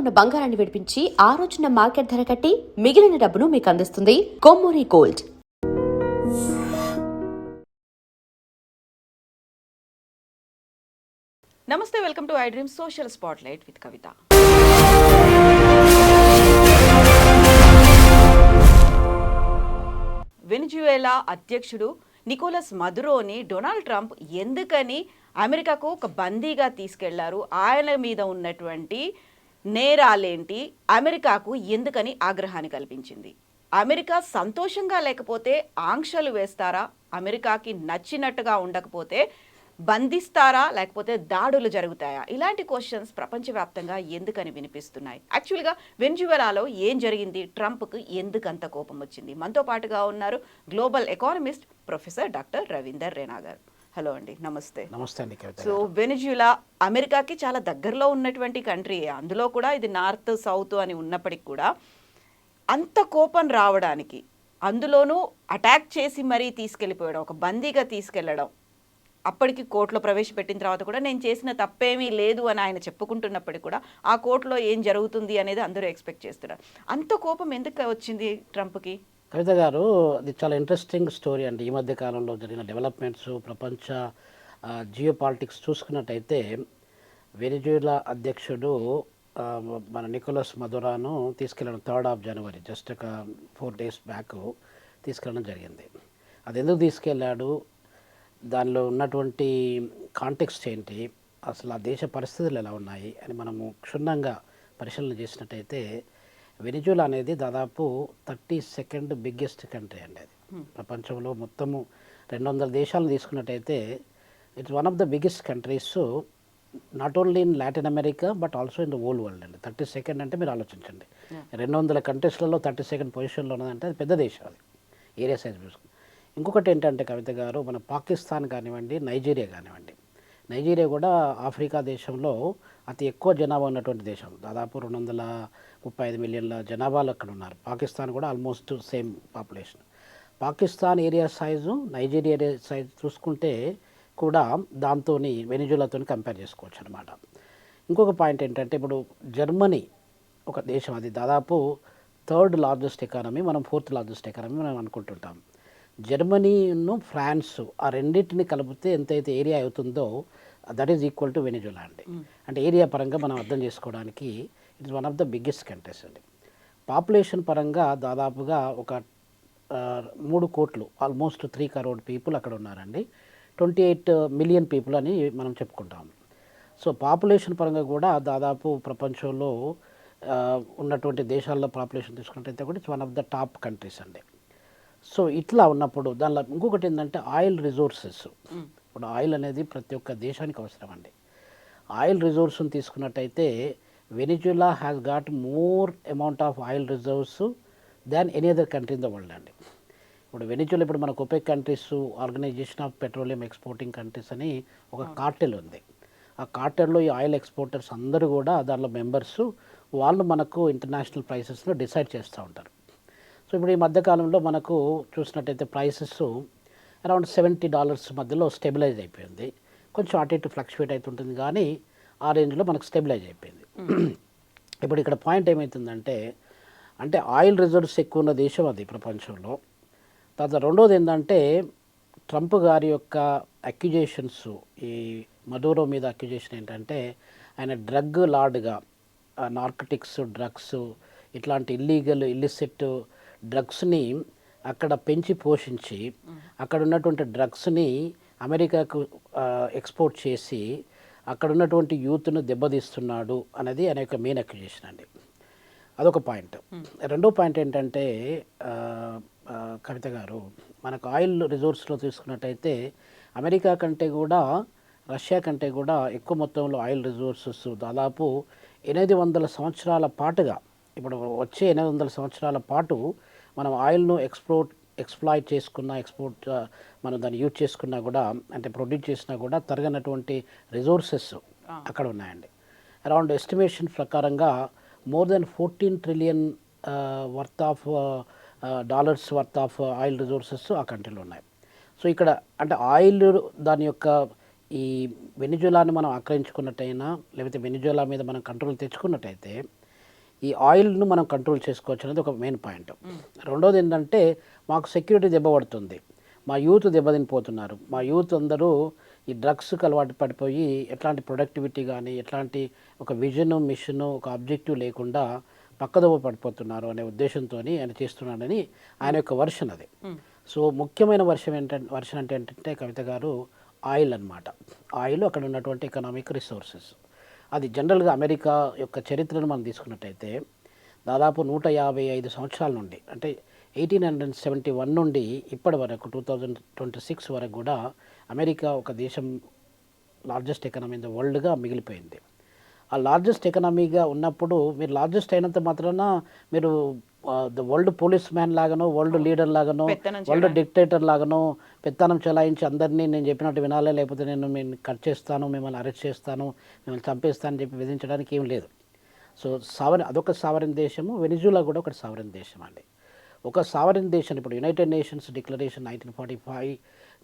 ఉన్న బంగారాన్ని విడిపించి ఆ రోజున మార్కెట్ ధర కట్టి మిగిలిన డబ్బును మీకు అందిస్తుంది కొమ్మూరి గోల్డ్. నమస్తే, welcome to I dream social spotlight with Kavitha. Venezuela అధ్యక్షుడు నికోలస్ మదురోని డొనాల్డ్ ట్రంప్ ఎందుకని అమెరికాకు ఒక బందీగా తీసుకెళ్లారు, ఆయన మీద ఉన్నటువంటి నేరాలేంటి, అమెరికాకు ఎందుకని ఆగ్రహాన్ని కల్పించింది? అమెరికా సంతోషంగా లేకపోతే ఆంక్షలు వేస్తారా? అమెరికాకి నచ్చినట్టుగా ఉండకపోతే బంధిస్తారా, లేకపోతే దాడులు జరుగుతాయా? ఇలాంటి క్వశ్చన్స్ ప్రపంచవ్యాప్తంగా ఎందుకని వినిపిస్తున్నాయి? యాక్చువల్గా వెనిజువేలాలో ఏం జరిగింది? ట్రంప్కి ఎందుకంత కోపం వచ్చింది? మనతో పాటుగా ఉన్నారు global economist professor doctor Ravinder Raina garu. Hello అండి, నమస్తే. నమస్తే అండి. సో వెనిజువేలా అమెరికాకి చాలా దగ్గరలో ఉన్నటువంటి కంట్రీ, అందులో కూడా ఇది నార్త్ సౌత్ అని ఉన్నప్పటికీ కూడా అంత కోపం రావడానికి, అందులోనూ అటాక్ చేసి మరీ తీసుకెళ్ళిపోవడం, ఒక బందీగా తీసుకెళ్లడం, అప్పటికి కోర్టులో ప్రవేశపెట్టిన తర్వాత కూడా నేను చేసిన తప్పేమీ లేదు అని ఆయన చెప్పుకుంటున్నప్పటికీ కూడా ఆ కోర్టులో ఏం జరుగుతుంది అనేది అందరూ ఎక్స్పెక్ట్ చేస్తున్నారు. అంత కోపం ఎందుకు వచ్చింది ట్రంప్కి? కవిత గారు, అది చాలా ఇంట్రెస్టింగ్ స్టోరీ అండి. ఈ మధ్య కాలంలో జరిగిన డెవలప్మెంట్స్, ప్రపంచ జియో పాలిటిక్స్ చూసుకున్నట్టయితే వెనిజువేలా అధ్యక్షుడు మన నికోలస్ మదురాను తీసుకెళ్ళడం 3rd జనవరి, జస్ట్ ఒక 4 days బ్యాక్ తీసుకెళ్ళడం జరిగింది. అది ఎందుకు తీసుకెళ్ళాడు, దానిలో ఉన్నటువంటి కాంటెక్స్ట్ ఏంటి, అసలు ఆ దేశ పరిస్థితులు ఎలా ఉన్నాయి అని మనము క్షుణ్ణంగా పరిశీలన చేసినట్టయితే వెనిజువేలా అనేది దాదాపు 32nd బిగ్గెస్ట్ కంట్రీ అండి. అది ప్రపంచంలో మొత్తము 200 దేశాలను తీసుకున్నట్టయితే it's one of the biggest countries, not only in Latin America but also in the world world అండి. 32nd అంటే మీరు ఆలోచించండి, 200 కంట్రీస్లలో 32nd పొజిషన్లో ఉన్నదంటే అది పెద్ద దేశం, అది ఏరియా సైజ్ చూసుకుని. ఇంకొకటి ఏంటంటే కవిత గారు, మన పాకిస్తాన్ కానివ్వండి, నైజీరియా కానివ్వండి, నైజీరియా కూడా ఆఫ్రికా దేశంలో అతి ఎక్కువ జనాభా ఉన్నటువంటి దేశం. దాదాపు 235 మిలియన్ల జనాభాలు అక్కడ ఉన్నారు. పాకిస్తాన్ కూడా almost same population. Pakistan area size, Nigeria area size చూసుకుంటే కూడా దాంతో వెనిజువేలాతో కంపేర్ చేసుకోవచ్చు అనమాట. ఇంకొక పాయింట్ ఏంటంటే, ఇప్పుడు జర్మనీ ఒక దేశం, అది దాదాపు 3rd లార్జెస్ట్ ఎకానమీ, మనం 4th లార్జెస్ట్ ఎకానమీ మనం అనుకుంటుంటాం. జర్మనీను ఫ్రాన్స్ ఆ రెండింటిని కలిపితే ఎంతైతే ఏరియా అవుతుందో that is equal to Venezuela అండి. అంటే ఏరియా పరంగా మనం అర్థం చేసుకోవడానికి it's one of the biggest countries అండి. పాపులేషన్ పరంగా దాదాపుగా ఒక 3 కోట్లు, ఆల్మోస్ట్ 3 crore పీపుల్ అక్కడ ఉన్నారండి. 28 మిలియన్ పీపుల్ అని మనం చెప్పుకుంటాం. సో పాపులేషన్ పరంగా కూడా దాదాపు ప్రపంచంలో ఉన్నటువంటి దేశాల్లో పాపులేషన్ తీసుకుంటే కూడా it's one of the top countries అండి. సో ఇట్లా ఉన్నప్పుడు దానిలో ఇంకొకటి ఏంటంటే ఆయిల్ రిసోర్సెస్. ఇప్పుడు ఆయిల్ అనేది ప్రతి ఒక్క దేశానికి అవసరం అండి. ఆయిల్ రిసోర్స్ని తీసుకున్నట్టయితే Venezuela has got more amount of oil reserves than any other country in the world అండి. ఇప్పుడు వెనిజువేలా, ఇప్పుడు మనకు OPEC countries, organization of petroleum exporting countries అని ఒక కార్టెల్ ఉంది. ఆ కార్టెల్లో ఈ ఆయిల్ ఎక్స్పోర్టర్స్ అందరూ కూడా దానిలో మెంబర్స్, వాళ్ళు మనకు ఇంటర్నేషనల్ ప్రైసెస్లో డిసైడ్ చేస్తూ ఉంటారు. సో ఇప్పుడు ఈ మధ్యకాలంలో మనకు చూసినట్టయితే ప్రైసెస్ అరౌండ్ $70 మధ్యలో స్టెబిలైజ్ అయిపోయింది. కొంచెం అటు ఇటు ఫ్లక్చువేట్ అవుతుంటుంది, కానీ ఆ రేంజ్లో మనకు స్టెబిలైజ్ అయిపోయింది. ఇప్పుడు ఇక్కడ పాయింట్ ఏమవుతుందంటే, అంటే ఆయిల్ రిజర్వ్స్ ఎక్కువ ఉన్న దేశం అది ప్రపంచంలో. తర్వాత రెండోది ఏంటంటే, ట్రంప్ గారి యొక్క అక్యుజేషన్స్, ఈ మదూరో మీద అక్యుజేషన్ ఏంటంటే ఆయన డ్రగ్ లార్డ్గా, నార్కటిక్స్, డ్రగ్స్, ఇట్లాంటి ఇల్లిసిట్ డ్రగ్స్ని అక్కడ పెంచి పోషించి అక్కడ ఉన్నటువంటి డ్రగ్స్ని అమెరికాకు ఎక్స్పోర్ట్ చేసి అక్కడ ఉన్నటువంటి యూత్ను దెబ్బతీస్తున్నాడు అనేది ఆయన యొక్క మెయిన్ అక్యుజేషన్ అండి. అదొక పాయింట్. రెండో పాయింట్ ఏంటంటే కవిత గారు, మనకు ఆయిల్ రిసోర్స్లో తీసుకున్నట్టయితే అమెరికా కంటే కూడా, రష్యా కంటే కూడా ఎక్కువ మొత్తంలో ఆయిల్ రిసోర్సెస్ దాదాపు 800 సంవత్సరాల పాటుగా, ఇప్పుడు వచ్చే 800 సంవత్సరాల పాటు మనం ఆయిల్ను ఎక్స్ప్లాయిట్ చేసుకున్న, మనం దాన్ని యూజ్ చేసుకున్నా కూడా, అంటే ప్రొడ్యూస్ చేసినా కూడా తరగనటువంటి రిసోర్సెస్ అక్కడ ఉన్నాయండి. అరౌండ్ ఎస్టిమేషన్ ప్రకారంగా more than 14 trillion worth of dollars worth of oil resources ఆ కంట్రీలో ఉన్నాయి. సో ఇక్కడ అంటే ఆయిల్ దాని యొక్క ఈ వెనిజులాని మనం ఆక్రయించుకున్నట్టయినా, లేకపోతే వెనిజులా మీద మనం కంట్రోల్ తెచ్చుకున్నట్టయితే ఈ ఆయిల్ను మనం కంట్రోల్ చేసుకోవచ్చు అనేది ఒక మెయిన్ పాయింట్. రెండోది ఏంటంటే మాకు సెక్యూరిటీ దెబ్బపడుతుంది, మా యూత్ దెబ్బతినిపోతున్నారు, మా యూత్ అందరూ ఈ డ్రగ్స్కి అలవాటు పడిపోయి ఎట్లాంటి ప్రొడక్టివిటీ కానీ ఎట్లాంటి ఒక విజన్ మిషన్ ఒక ఆబ్జెక్టివ్ లేకుండా పక్కదోవ పడిపోతున్నారు అనే ఉద్దేశంతో ఆయన చేస్తున్నాడని ఆయన యొక్క వర్షన్ అది. సో ముఖ్యమైన వర్షన్ అంటే ఏంటంటే కవిత గారు ఆయిల్ అన్నమాట. ఆయిల్ అక్కడ ఉన్నటువంటి ఎకనామిక్ రిసోర్సెస్. అది జనరల్గా అమెరికా యొక్క చరిత్రను మనం తీసుకున్నట్టయితే దాదాపు 155 సంవత్సరాల నుండి అంటే 1871 నుండి ఇప్పటి వరకు 2026 వరకు కూడా అమెరికా ఒక దేశం లార్జెస్ట్ ఎకనామీ ఇన్ ద వరల్డ్గా మిగిలిపోయింది. ఆ లార్జెస్ట్ ఎకనామీగా ఉన్నప్పుడు మీరు లార్జెస్ట్ అయినంత మాత్రాన మీరు ద వరల్డ్ పోలీస్ మ్యాన్ లాగానో వరల్డ్ లీడర్ లాగానో వరల్డ్ డిక్టేటర్ లాగానో పెత్తనం చెలాయించి అందరినీ నేను చెప్పినట్టు వినాలి, లేకపోతే నేను మేము కట్ చేస్తాను, మిమ్మల్ని అరెస్ట్ చేస్తాను, మిమ్మల్ని చంపేస్తాను అని చెప్పి విధించడానికి ఏం లేదు. సో అదొక సావరిన్ దేశము. వెనిజులా కూడా ఒక సావరిన్ దేశం అండి. ఒక సావరిన్ దేశం ఇప్పుడు యునైటెడ్ నేషన్స్ డిక్లరేషన్ 1945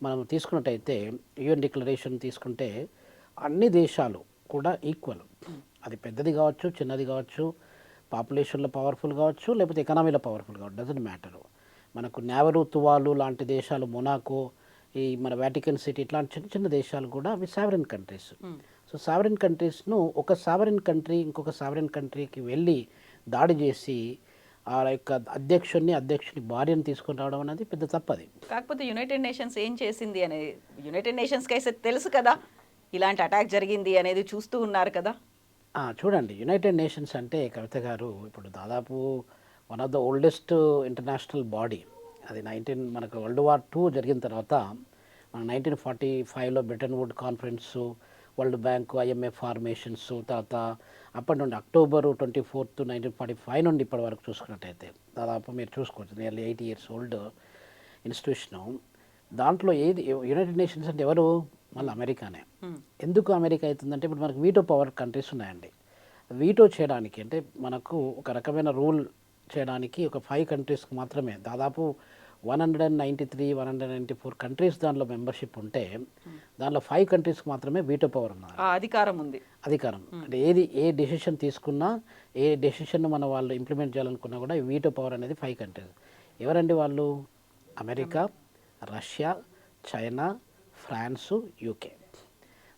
మనం తీసుకున్నట్టయితే యుఎన్ డిక్లరేషన్ తీసుకుంటే అన్ని దేశాలు కూడా ఈక్వల్. అది పెద్దది కావచ్చు, చిన్నది కావచ్చు, పాపులేషన్లో పవర్ఫుల్ కావచ్చు, లేకపోతే ఎకనామీలో పవర్ఫుల్ కావచ్చు, డజంట్ మ్యాటర్. మనకు నావరు, తువాలు లాంటి దేశాలు, మొనాకో, ఈ మన వాటికన్ సిటీ ఇట్లాంటి చిన్న చిన్న దేశాలు కూడా అవి సావరిన్ కంట్రీస్. సో సావరిన్ కంట్రీస్ను ఒక సావరిన్ కంట్రీ ఇంకొక సావరిన్ కంట్రీకి వెళ్ళి దాడి చేసి ఆ యొక్క అధ్యక్షుని భార్యను తీసుకొని రావడం అనేది పెద్ద తప్పది. కాకపోతే యునైటెడ్ నేషన్స్ ఏం చేసింది అనేది యునైటెడ్ నేషన్స్కి అయితే తెలుసు కదా, ఇలాంటి అటాక్ జరిగింది అనేది చూస్తూ ఉన్నారు కదా. చూడండి, యునైటెడ్ నేషన్స్ అంటే కవిత గారు ఇప్పుడు దాదాపు one of the oldest international body. అది మనకు వరల్డ్ వార్ II జరిగిన తర్వాత మన 1945లో Bretton Woods conference, World Bank, IMF formations, తర్వాత అప్పటి నుండి October 24, 1945 నుండి ఇప్పటి వరకు చూసుకున్నట్టయితే దాదాపు మీరు చూసుకోవచ్చు నియర్లీ 80 years ఓల్డ్ ఇన్స్టిట్యూషను. దాంట్లో ఏది యునైటెడ్ నేషన్స్ అంటే ఎవరు? మళ్ళీ అమెరికానే. ఎందుకు అమెరికా అవుతుందంటే ఇప్పుడు మనకు వీటో పవర్ కంట్రీస్ ఉన్నాయండి. వీటో చేయడానికి అంటే మనకు ఒక రకమైన రూల్ చేయడానికి ఒక 5 కంట్రీస్కి మాత్రమే దాదాపు 194 కంట్రీస్ దాంట్లో మెంబర్షిప్ ఉంటే దాంట్లో 5 కంట్రీస్కి మాత్రమే వీటో పవర్ ఉన్నారు, అధికారం ఉంది. అంటే ఏ డెసిషన్ తీసుకున్నా, ఏ డెసిషన్ మన వాళ్ళు ఇంప్లిమెంట్ చేయాలనుకున్నా కూడా వీటో పవర్ అనేది 5 కంట్రీస్. ఎవరండి వాళ్ళు? America, Russia, China, France, UK.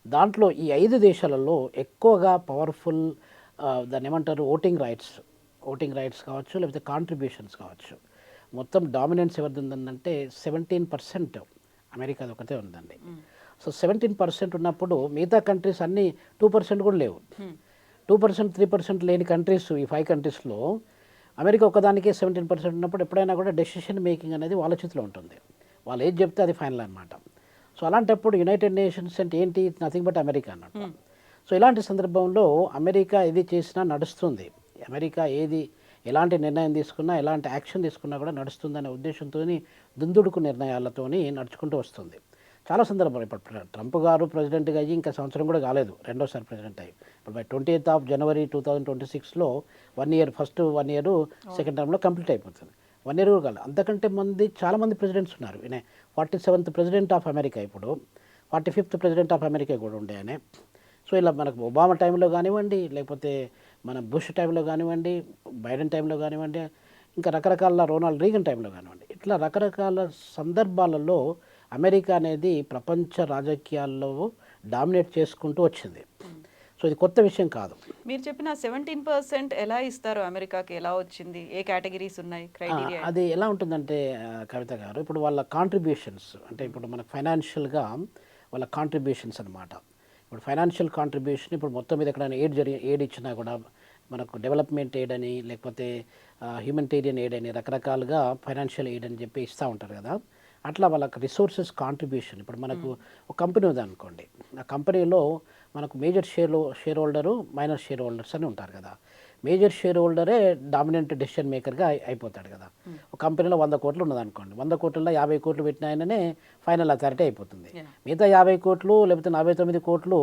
దాంట్లో ఈ 5 దేశాలలో ఎక్కువగా పవర్ఫుల్ దాన్ని ఏమంటారు ఓటింగ్ రైట్స్ కావచ్చు, లేకపోతే కాంట్రిబ్యూషన్స్ కావచ్చు. మొత్తం డామినెన్స్ ఎవరిది ఉందంటే 17% అమెరికాది ఒకటే ఉందండి. సో 17% ఉన్నప్పుడు మిగతా కంట్రీస్ అన్నీ 2% కూడా లేవు. 2%, 3% లేని కంట్రీస్ ఈ 5 కంట్రీస్లో అమెరికా ఒకదానికే 17% ఉన్నప్పుడు ఎప్పుడైనా కూడా డెసిషన్ మేకింగ్ అనేది వాళ్ళ చేతిలో ఉంటుంది. వాళ్ళు ఏది చెప్తే అది ఫైనల్ అనమాట. సో అలాంటప్పుడు యునైటెడ్ నేషన్స్ అంటే ఏంటి? నథింగ్ బట్ అమెరికా అన్నట్టు. సో ఇలాంటి సందర్భంలో అమెరికా ఏది చేసినా నడుస్తుంది. అమెరికా ఎలాంటి నిర్ణయం తీసుకున్నా, ఎలాంటి యాక్షన్ తీసుకున్నా కూడా నడుస్తుందనే ఉద్దేశంతో దుందుడుకు నిర్ణయాలతోని నడుచుకుంటూ వస్తుంది. చాలా సందర్భాలు ఇప్పుడు ట్రంప్ గారు ప్రెసిడెంట్గా అయ్యి ఇంకా సంవత్సరం కూడా కాలేదు, రెండోసారి ప్రెసిడెంట్ అయ్యి. ఇప్పుడు by 20th January 2026లో 1 year, first 1 year second టర్మ్లో కంప్లీట్ అయిపోతుంది. 1 year కూడా కాలేదు. అంతకంటే చాలామంది ప్రెసిడెంట్స్ ఉన్నారు. 47th ప్రెసిడెంట్ ఆఫ్ అమెరికా, ఇప్పుడు 45th ప్రెసిడెంట్ ఆఫ్ అమెరికా కూడా ఉండే ఆయన. సో ఇలా మనకు ఒబామా టైంలో కానివ్వండి, లేకపోతే మన బుష్ టైంలో కానివ్వండి, బైడెన్ టైంలో కానివ్వండి, ఇంకా రకరకాల రోనాల్డ్ రీగన్ టైంలో కానివ్వండి, ఇట్లా రకరకాల సందర్భాలలో అమెరికా అనేది ప్రపంచ రాజకీయాల్లో డామినేట్ చేసుకుంటూ వచ్చింది. సో ఇది కొత్త విషయం కాదు. మీరు చెప్పిన 17% ఎలా ఇస్తారు అమెరికాకి? ఎలా వచ్చింది? ఏ కేటగిరీస్ ఉన్నాయి, క్రైటీరియా? అది ఎలా ఉంటుందంటే కవిత గారు, ఇప్పుడు వాళ్ళ కాంట్రిబ్యూషన్స్ అంటే ఇప్పుడు మనకు ఫైనాన్షియల్గా వాళ్ళ కాంట్రిబ్యూషన్స్ అనమాట. ఇప్పుడు ఫైనాన్షియల్ కాంట్రిబ్యూషన్ ఇప్పుడు మొత్తం మీద ఎక్కడైనా ఎయిడ్ ఇచ్చినా కూడా మనకు డెవలప్మెంట్ ఎయిడ్ అని, లేకపోతే హ్యూమనిటేరియన్ ఎయిడ్ అని, రకరకాలుగా ఫైనాన్షియల్ ఎయిడ్ అని చెప్పి ఇస్తూ ఉంటారు కదా. అట్లా వాళ్ళకి రిసోర్సెస్ కాంట్రిబ్యూషన్. ఇప్పుడు మనకు ఒక కంపెనీ ఉందనుకోండి, ఆ కంపెనీలో మనకు major share holder, minor share holders అని ఉంటారు కదా. మేజర్ షేర్ హోల్డరే డామినెంట్ డెసిషన్ మేకర్గా అయిపోతాడు కదా. ఒక కంపెనీలో 100 కోట్లు ఉన్నదనుకోండి, 100 కోట్లలో 50 కోట్లు పెట్టిన ఆయననే ఫైనల్ అథారిటీ అయిపోతుంది. మిగతా 50 కోట్లు లేకపోతే 49 కోట్లు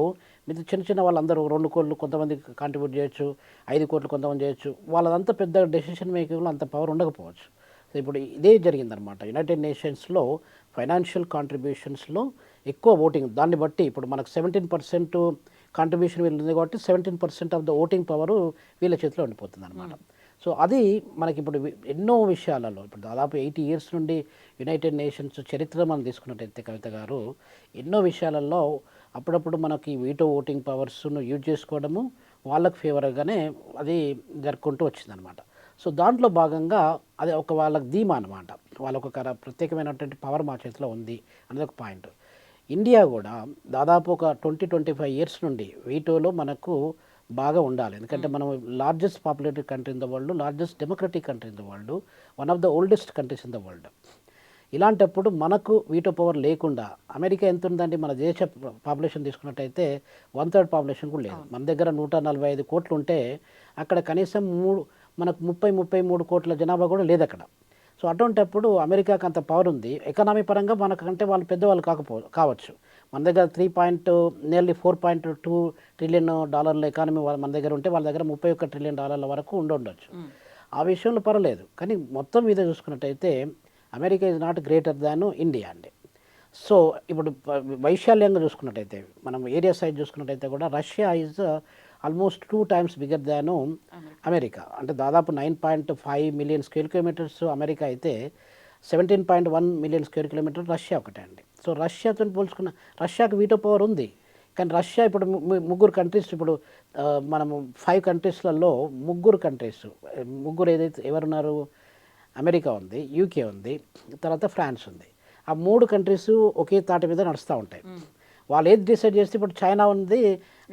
మిగతా చిన్న వాళ్ళందరూ 2 కోట్లు కొంతమంది కాంట్రిబ్యూట్ చేయొచ్చు, 5 కోట్లు కొంతమంది చేయొచ్చు. వాళ్ళదంతా పెద్ద డెసిషన్ మేకింగ్లో అంత పవర్ ఉండకపోవచ్చు. సో ఇప్పుడు ఇదే జరిగిందనమాట. యునైటెడ్ నేషన్స్లో ఫైనాన్షియల్ కాంట్రిబ్యూషన్స్లో ఎక్కువ ఓటింగ్, దాన్ని బట్టి ఇప్పుడు మనకు 17% కాంట్రిబ్యూషన్ వీళ్ళు కాబట్టి 17% ఆఫ్ ద ఓటింగ్ పవర్ వీళ్ళ చేతిలో ఉండిపోతుంది అనమాట. సో అది మనకి ఇప్పుడు ఎన్నో విషయాలలో ఇప్పుడు దాదాపు 80 ఇయర్స్ నుండి యునైటెడ్ నేషన్స్ చరిత్ర మనం తీసుకున్నట్టయితే కవిత గారు ఎన్నో విషయాలలో అప్పుడప్పుడు మనకి వీటో ఓటింగ్ పవర్స్ను యూజ్ చేసుకోవడము వాళ్ళకు ఫేవర్గానే అది జరుపుకుంటూ వచ్చిందనమాట. సో దాంట్లో భాగంగా అది ఒక వాళ్ళకి ధీమా అనమాట, వాళ్ళకు ఒక ప్రత్యేకమైనటువంటి పవర్ మా చేతిలో ఉంది అనేది ఒక పాయింట్. ఇండియా కూడా దాదాపు ఒక 20-25 ఇయర్స్ నుండి వీటోలో మనకు బాగా ఉండాలి, ఎందుకంటే మనం largest populated country in the world, largest democratic country in the world, one of the oldest countries in the world. ఇలాంటప్పుడు మనకు వీటో పవర్ లేకుండా అమెరికా ఎంత ఉందండి, మన దేశ పాపులేషన్ తీసుకున్నట్టయితే 1/3 పాపులేషన్ కూడా లేదు. మన దగ్గర 145 కోట్లు ఉంటే అక్కడ కనీసం మనకు 30-33 కోట్ల జనాభా కూడా లేదు అక్కడ. సో అటువంటిప్పుడు అమెరికాకి అంత పవర్ ఉంది, ఎకనామీ పరంగా మనకంటే వాళ్ళు పెద్దవాళ్ళు కావచ్చు. మన దగ్గర నియర్లీ 4.2 ట్రిలియన్ డాలర్ల ఎకానమీ మన దగ్గర ఉంటే వాళ్ళ దగ్గర 31 ట్రిలియన్ డాలర్ల వరకు ఉండొచ్చు. ఆ విషయంలో పర్వాలేదు, కానీ మొత్తం మీద చూసుకున్నట్టయితే America is not greater than India అండి. సో ఇప్పుడు వైశాల్యంగా చూసుకున్నట్టయితే మనం ఏరియా సైజ్ చూసుకున్నట్టయితే కూడా Russia is almost 2 times bigger than America. అంటే దాదాపు 9.5 మిలియన్ స్క్వేర్ కిలోమీటర్స్ అమెరికా అయితే 17.1 మిలియన్ స్క్వేర్ కిలోమీటర్ రష్యా ఒకటే అండి. సో రష్యాతో పోల్చుకున్న రష్యాకి వీటో పవర్ ఉంది, కానీ రష్యా ఇప్పుడు ముగ్గురు కంట్రీస్, ఇప్పుడు మనము 5 కంట్రీస్లలో ముగ్గురు ఏదైతే ఎవరున్నారు, అమెరికా ఉంది, యూకే ఉంది, తర్వాత ఫ్రాన్స్ ఉంది. ఆ 3 కంట్రీస్ ఒకే తాటి మీద నడుస్తూ ఉంటాయి. వాళ్ళు ఏది డిసైడ్ చేస్తే ఇప్పుడు చైనా ఉంది,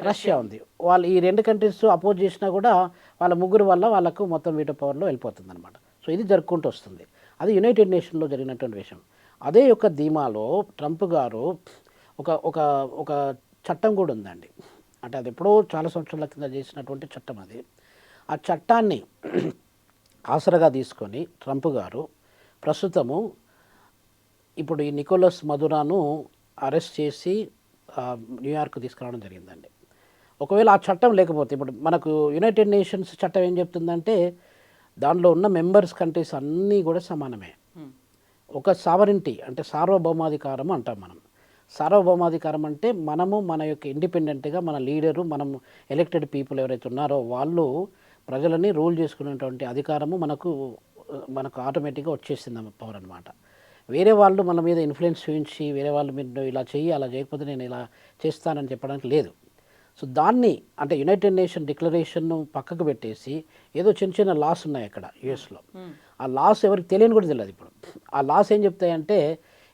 రష్యా ఉంది, వాళ్ళు ఈ 2 కంట్రీస్ అపోజ్ చేసినా కూడా వాళ్ళ ముగ్గురు వల్ల వాళ్ళకు మొత్తం వీటో పవర్లో వెళ్ళిపోతుంది అనమాట. సో ఇది జరుపుకుంటూ వస్తుంది. అది యునైటెడ్ నేషన్లో జరిగినటువంటి విషయం. అదే యొక్క ధీమాలో ట్రంప్ గారు ఒక ఒక ఒక చట్టం కూడా ఉందండి, అంటే అది ఎప్పుడో చాలా సంవత్సరాల కింద చేసినటువంటి చట్టం అది. ఆ చట్టాన్ని ఆసరగా తీసుకొని ట్రంప్ గారు ప్రస్తుతము ఇప్పుడు ఈ నికోలస్ మదురాను అరెస్ట్ చేసి న్యూయార్క్ తీసుకురావడం జరిగిందండి. ఒకవేళ ఆ చట్టం లేకపోతే ఇప్పుడు మనకు యునైటెడ్ నేషన్స్ చట్టం ఏం చెప్తుందంటే దానిలో ఉన్న మెంబర్స్ కంట్రీస్ అన్నీ కూడా సమానమే. ఒక సావరింటీ అంటే సార్వభౌమాధికారం అంటాం మనం. సార్వభౌమాధికారం అంటే మనము మన యొక్క ఇండిపెండెంట్గా మన లీడరు, మనం ఎలక్టెడ్ పీపుల్ ఎవరైతే ఉన్నారో వాళ్ళు ప్రజలని రూల్ చేసుకునేటువంటి అధికారము మనకు ఆటోమేటిక్గా వచ్చేసింది పవర్ అనమాట. వేరే వాళ్ళు మన మీద ఇన్ఫ్లుయెన్స్ చూపించి వేరే వాళ్ళు మీరు ఇలా చెయ్యి, అలా చేయకపోతే నేను ఇలా చేస్తానని చెప్పడానికి లేదు. సో దాన్ని అంటే యునైటెడ్ నేషన్ డిక్లరేషన్ను పక్కకు పెట్టేసి ఏదో చిన్న చిన్న లాస్ ఉన్నాయి అక్కడ యుఎస్లో. ఆ లాస్ ఎవరికి తెలియని కూడా తెలియదు. ఇప్పుడు ఆ లాస్ ఏం చెప్తాయంటే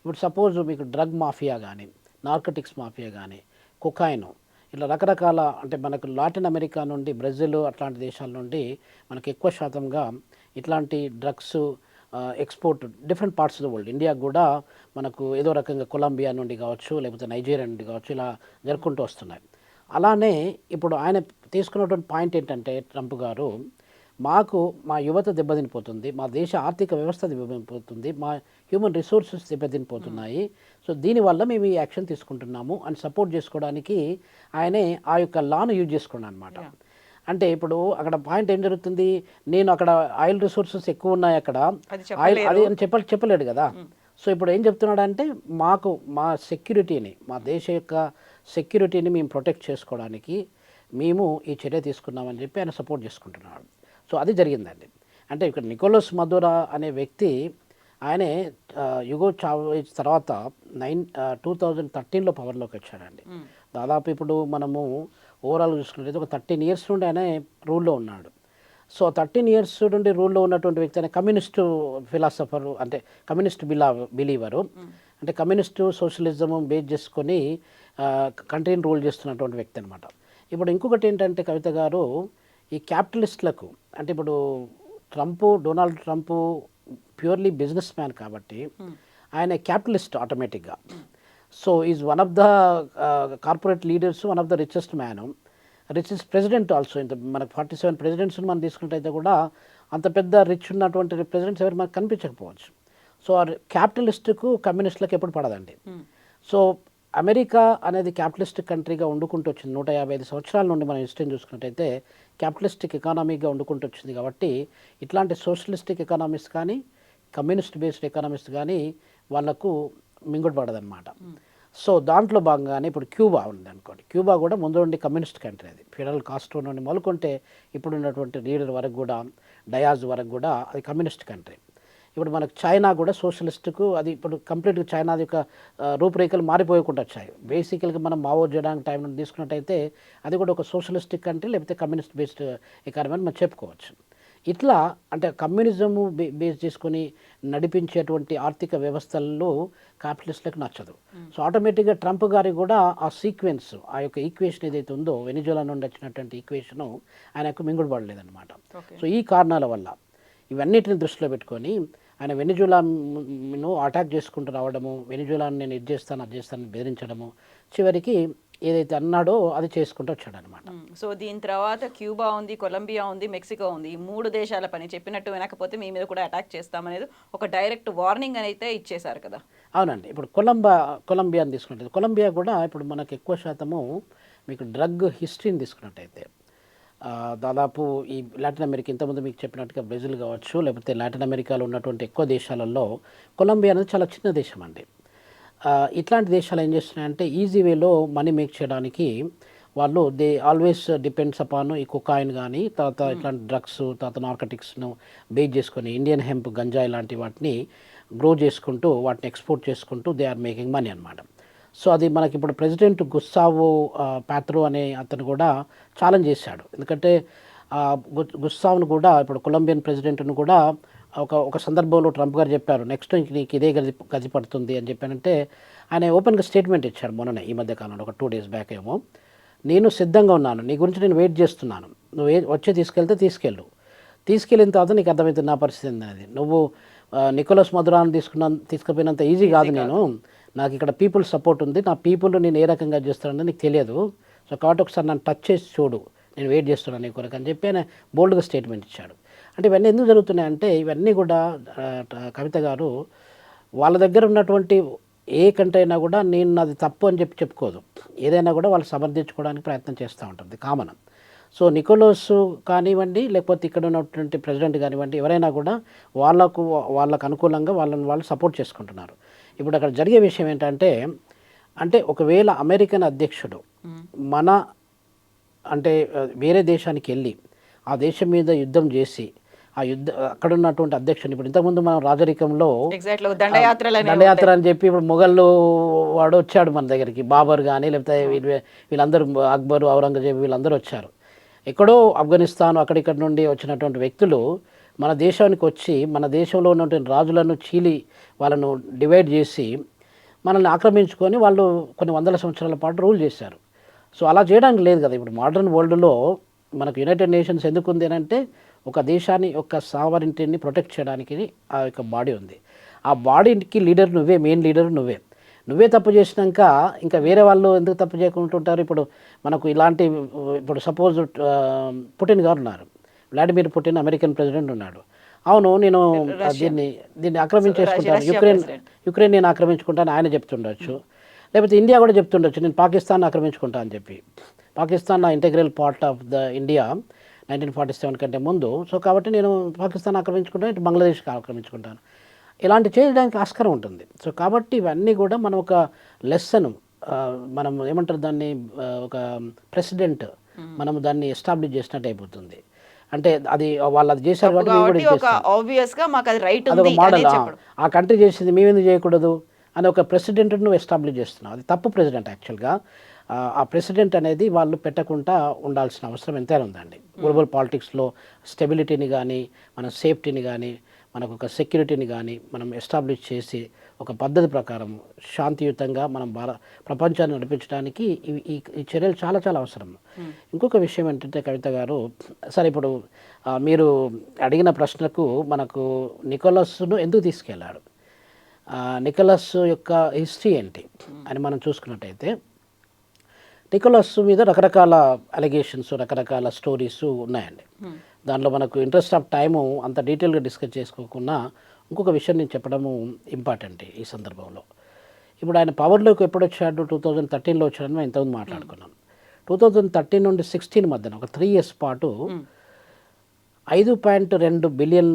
ఇప్పుడు సపోజ్ మీకు డ్రగ్ మాఫియా కానీ, నార్కటిక్స్ మాఫియా కానీ, కొకాయిన్, ఇట్లా రకరకాల అంటే మనకు లాటిన్ అమెరికా నుండి, బ్రెజిల్ అట్లాంటి దేశాల నుండి మనకు ఎక్కువ శాతంగా ఇట్లాంటి drugs export different parts of the world, ఇండియాకు కూడా మనకు ఏదో రకంగా కొలంబియా నుండి కావచ్చు, లేకపోతే నైజీరియా నుండి కావచ్చు, ఇలా జరుపుకుంటూ వస్తున్నాయి. అలానే ఇప్పుడు ఆయన తీసుకున్నటువంటి పాయింట్ ఏంటంటే ట్రంప్ గారు, మా యువత దెబ్బతినిపోతుంది, మా దేశ ఆర్థిక వ్యవస్థ దెబ్బతినిపోతుంది, మా హ్యూమన్ రిసోర్సెస్ దెబ్బతినిపోతున్నాయి, సో దీనివల్ల మేము ఈ యాక్షన్ తీసుకుంటున్నాము అని సపోర్ట్ చేసుకోవడానికి ఆయనే ఆ యొక్క లాను యూజ్ చేసుకున్నాను అనమాట. అంటే ఇప్పుడు అక్కడ పాయింట్ ఏం జరుగుతుంది, నేను అక్కడ ఆయిల్ రిసోర్సెస్ ఎక్కువ ఉన్నాయి అక్కడ, ఆయిల్ అది అని చెప్పలేడు కదా. సో ఇప్పుడు ఏం చెప్తున్నాడంటే మా సెక్యూరిటీని, మా దేశ యొక్క సెక్యూరిటీని మేము ప్రొటెక్ట్ చేసుకోవడానికి మేము ఈ చర్య తీసుకున్నామని చెప్పి ఆయన సపోర్ట్ చేసుకుంటున్నాడు. సో అది జరిగిందండి. అంటే ఇక్కడ నికోలస్ మదురా అనే వ్యక్తి ఆయనే యుగో చావేజ్ తర్వాత 2013లో పవర్లోకి వచ్చాడండి. దాదాపు ఇప్పుడు మనము ఓవరాల్ చూసుకున్నట్లయితే ఒక 13 ఇయర్స్ నుండి ఆయన రూల్లో ఉన్నాడు. సో 13 ఇయర్స్ నుండి రూల్లో ఉన్నటువంటి వ్యక్తి ఆయన కమ్యూనిస్టు ఫిలాసఫరు, అంటే కమ్యూనిస్ట్ బిలీవరు, అంటే కమ్యూనిస్టు సోషలిజం బేస్ చేసుకొని కంట్రీని రూల్ చేస్తున్నటువంటి వ్యక్తి అనమాట. ఇప్పుడు ఇంకొకటి ఏంటంటే కవిత గారు, ఈ క్యాపిటలిస్టులకు అంటే ఇప్పుడు Donald Trump purely business man కాబట్టి ఆయన క్యాపిటలిస్ట్ ఆటోమేటిక్గా. So is one of the corporate leaders, one of the richest president also. ఇంత మనకు 47 ప్రెసిడెంట్స్ మనం తీసుకుంటే కూడా అంత పెద్ద రిచ్ ఉన్నటువంటి ప్రెసిడెంట్స్ ఎవరు మనకు కనిపించకపోవచ్చు. సో క్యాపిటలిస్టుకు కమ్యూనిస్టులకు ఎప్పుడు పడదండి. సో అమెరికా అనేది క్యాపిటలిస్ట్ కంట్రీగా వండుకుంటూ వచ్చింది. 155 సంవత్సరాల నుండి మనం హిస్టరీని చూసుకున్నట్టయితే క్యాపిటలిస్టిక్ ఎకానమీగా వండుకుంటూ వచ్చింది. కాబట్టి ఇట్లాంటి సోషలిస్టిక్ ఎకానమీస్ కానీ, కమ్యూనిస్ట్ బేస్డ్ ఎకానమీస్ కానీ వాళ్లకు మింగుడు పడదన్నమాట. సో దాంట్లో భాగంగానే ఇప్పుడు క్యూబా ఉంది అనుకోండి. క్యూబా కూడా ముందు నుండి కమ్యూనిస్ట్ కంట్రీ, అది ఫిడెల్ కాస్ట్రో నుండి మొదలుకుంటే ఇప్పుడు ఉన్నటువంటి లీడర్ వరకు కూడా, డయాజ్ వరకు కూడా అది కమ్యూనిస్ట్ కంట్రీ. ఇప్పుడు మనకు చైనా కూడా సోషలిస్టుకు, అది ఇప్పుడు కంప్లీట్గా చైనా యొక్క రూపురేఖలు మారిపోయకుండా వచ్చాయి. బేసికల్గా మనం మావో జెడాంగ్ టైం నుండి తీసుకున్నట్టయితే అది కూడా ఒక సోషలిస్టిక్ కంట్రీ, లేకపోతే కమ్యూనిస్ట్ బేస్డ్ ఎకానమీ అని మనం చెప్పుకోవచ్చు. ఇట్లా అంటే కమ్యూనిజము బేస్ చేసుకొని నడిపించేటువంటి ఆర్థిక వ్యవస్థల్లో క్యాపిటలిస్టులకు నచ్చదు. సో ఆటోమేటిక్గా ట్రంప్ గారికి కూడా ఆ సీక్వెన్స్, ఆ యొక్క ఈక్వేషన్ ఏదైతే ఉందో, వెనిజులా నుండి వచ్చినటువంటి ఈక్వేషను ఆయనకు మింగుడు పడలేదన్నమాట. సో ఈ కారణాల వల్ల ఇవన్నిటిని దృష్టిలో పెట్టుకొని ఆయన వెనిజులాను అటాక్ చేసుకుంటూ రావడము, వెనిజులాను నేను ఇది చేస్తాను అది చేస్తాను బెదిరించడము, చివరికి ఏదైతే అన్నాడో అది చేసుకుంటూ వచ్చాడు అనమాట. సో దీని తర్వాత క్యూబా ఉంది, కొలంబియా ఉంది, మెక్సికో ఉంది. ఈ 3 దేశాల పని చెప్పినట్టు వినకపోతే మీ మీద కూడా అటాక్ చేస్తామనేది ఒక డైరెక్ట్ వార్నింగ్ అయితే ఇచ్చేశారు కదా. అవునండి. ఇప్పుడు కొలంబియాని తీసుకున్నట్టయితే, కొలంబియా కూడా ఇప్పుడు మనకు ఎక్కువ శాతము మీకు డ్రగ్ హిస్టరీని తీసుకున్నట్టయితే దాదాపు ఈ లాటిన్ అమెరికా, ఇంతకుముందు మీకు చెప్పినట్టుగా బ్రెజిల్ కావచ్చు, లేకపోతే లాటిన్ అమెరికాలో ఉన్నటువంటి ఎక్కువ దేశాలలో కొలంబియా అనేది చాలా చిన్న దేశం అండి. ఇట్లాంటి దేశాలు ఏం చేస్తున్నాయంటే ఈజీ వేలో మనీ మేక్ చేయడానికి వాళ్ళు దే ఆల్వేస్ డిపెండ్స్ అపాన్ ఈ కొకాయిన్ కానీ, తర్వాత ఇట్లాంటి డ్రగ్స్, తర్వాత నార్కటిక్స్ను బేస్ చేసుకొని ఇండియన్ హెంప్, గంజాయి లాంటి వాటిని గ్రో చేసుకుంటూ వాటిని ఎక్స్పోర్ట్ చేసుకుంటూ దే ఆర్ మేకింగ్ మనీ అనమాట. సో అది మనకి ఇప్పుడు ప్రెసిడెంట్ గుస్తావో పాత్రో అనే అతను కూడా ఛాలెంజ్ చేశాడు. ఎందుకంటే గుస్తావ్ను కూడా ఇప్పుడు కొలంబియన్ ప్రెసిడెంట్ను కూడా ఒక సందర్భంలో ట్రంప్ గారు చెప్పారు, నెక్స్ట్ నీకు ఇదే గది పడుతుంది అని చెప్పానంటే ఆయన ఓపెన్గా స్టేట్మెంట్ ఇచ్చాడు మొన్ననే, ఈ మధ్య కాలంలో ఒక 2 days బ్యాక్ ఏమో. నేను సిద్ధంగా ఉన్నాను, నీ గురించి నేను వెయిట్ చేస్తున్నాను, నువ్వు వచ్చి తీసుకెళ్తే తీసుకెళ్ళిన తర్వాత నీకు అర్థమవుతుంది నా పరిస్థితి ఏంటనేది. నువ్వు నికోలస్ మదురాను తీసుకుపోయినంత ఈజీ కాదు, నాకు ఇక్కడ పీపుల్ సపోర్ట్ ఉంది, నా పీపుల్ నేను ఏ రకంగా చేస్తానని నీకు తెలియదు. సో కాబట్టి ఒకసారి నన్ను టచ్ చేసి చూడు, నేను వెయిట్ చేస్తున్నాను నీ కొరకు అని చెప్పి ఆయన బోల్డ్గా స్టేట్మెంట్ ఇచ్చాడు. అంటే ఇవన్నీ ఎందుకు జరుగుతున్నాయంటే ఇవన్నీ కూడా కవిత గారు వాళ్ళ దగ్గర ఉన్నటువంటి ఏ కంట్రీ అయినా కూడా నేను నాది తప్పు అని చెప్పుకోదు, ఏదైనా కూడా వాళ్ళు సమర్థించుకోవడానికి ప్రయత్నం చేస్తూ ఉంటుంది, కామన్. సో నికోలస్ కానివ్వండి, లేకపోతే ఇక్కడ ఉన్నటువంటి ప్రెసిడెంట్ కానివ్వండి, ఎవరైనా కూడా వాళ్ళకు అనుకూలంగా వాళ్ళు సపోర్ట్ చేసుకుంటున్నారు. ఇప్పుడు అక్కడ జరిగే విషయం ఏంటంటే, ఒకవేళ అమెరికన్ అధ్యక్షుడు అంటే వేరే దేశానికి వెళ్ళి ఆ దేశం మీద యుద్ధం చేసి అక్కడ ఉన్నటువంటి అధ్యక్షుడు, ఇప్పుడు ఇంతకుముందు మనం రాజరికంలో దండయాత్ర అని చెప్పి ఇప్పుడు మొఘళ్ళు వాడు వచ్చాడు మన దగ్గరికి, బాబర్ కానీ లేకపోతే వీళ్ళందరూ అక్బరు, ఔరంగజేబు వీళ్ళందరూ వచ్చారు. ఎక్కడో ఆఫ్ఘనిస్తాన్ అక్కడిక్కడ నుండి వచ్చినటువంటి వ్యక్తులు మన దేశానికి వచ్చి మన దేశంలో ఉన్నటువంటి రాజులను చీలి వాళ్ళను డివైడ్ చేసి మనల్ని ఆక్రమించుకొని వాళ్ళు కొన్ని వందల సంవత్సరాల పాటు రూల్ చేశారు. సో అలా చేయడానికి లేదు కదా. ఇప్పుడు మోడర్న్ వరల్డ్లో మనకు యునైటెడ్ నేషన్స్ ఎందుకు ఉంది అని అంటే, ఒక దేశాన్ని యొక్క సావరింటిని ప్రొటెక్ట్ చేయడానికి ఆ యొక్క బాడీ ఉంది. ఆ బాడీకి లీడర్ నువ్వే, మెయిన్ లీడర్ నువ్వే తప్పు చేసినాక ఇంకా వేరే వాళ్ళు ఎందుకు తప్పు చేయకుంటుంటారు. ఇప్పుడు మనకు ఇలాంటి, ఇప్పుడు సపోజ్ పుటిన్ గారు ఉన్నారు, వ్లాడిమిర్ పుటిన్ అమెరికన్ ప్రెసిడెంట్ ఉన్నాడు. అవును, నేను దీన్ని ఆక్రమించేసుకుంటాను, యుక్రెయిన్ నేను ఆక్రమించుకుంటాను ఆయన చెప్తుండొచ్చు, లేకపోతే ఇండియా కూడా చెప్తుండొచ్చు నేను పాకిస్తాన్ ఆక్రమించుకుంటా అని చెప్పి. పాకిస్తాన్ నా integral part of the India 1947 కంటే ముందు. సో కాబట్టి నేను పాకిస్తాన్ ఆక్రమించుకుంటాను, ఇటు బంగ్లాదేశ్ ఆక్రమించుకుంటాను, ఇలాంటి చేయడానికి ఆస్కారం ఉంటుంది. సో కాబట్టి ఇవన్నీ కూడా మనం ఒక లెసన్, మనం ఏమంటారు దాన్ని, ఒక ప్రెసిడెంట్ మనం దాన్ని ఎస్టాబ్లిష్ చేసినట్టు అయిపోతుంది. అంటే అది వాళ్ళు అది చేశారు కాబట్టి అదొక మోడల్, ఆ కంట్రీ చేసింది మేమెందుకు చేయకూడదు అని ఒక ప్రెసిడెంట్ను ఎస్టాబ్లిష్ చేస్తున్నాం. అది తప్పు ప్రెసిడెంట్ యాక్చువల్గా. ఆ ప్రెసిడెంట్ అనేది వాళ్ళు పెట్టకుండా ఉండాల్సిన అవసరం ఎంతైనా ఉందండి. గ్లోబల్ పాలిటిక్స్లో స్టెబిలిటీని కానీ, మన సేఫ్టీని కానీ, మనకు ఒక సెక్యూరిటీని కానీ మనం ఎస్టాబ్లిష్ చేసి ఒక పద్ధతి ప్రకారం శాంతియుతంగా మనం ప్రపంచాన్ని నడిపించడానికి ఈ చర్యలు చాలా చాలా అవసరం. ఇంకొక విషయం ఏంటంటే కవిత గారు, సరే ఇప్పుడు మీరు అడిగిన ప్రశ్నకు మనకు నికోలస్ను ఎందుకు తీసుకెళ్ళాడు, నికోలస్ యొక్క హిస్టరీ ఏంటి అని మనం చూసుకున్నట్టయితే, నికోలస్ మీద రకరకాల అలిగేషన్స్, రకరకాల స్టోరీస్ ఉన్నాయండి. దాంట్లో మనకు ఇంట్రెస్ట్ ఆఫ్ టైము అంత డీటెయిల్గా డిస్కస్ చేసుకోకుండా ఇంకొక విషయం నేను చెప్పడము ఇంపార్టెంట్ ఈ సందర్భంలో. ఇప్పుడు ఆయన పవర్లోకి ఎప్పుడు వచ్చాడు, 2013లో వచ్చాడని మేము ఇంతకుముందు మాట్లాడుకున్నాం. 2013 నుండి 16 మధ్యన ఒక 3 years పాటు $5.2 బిలియన్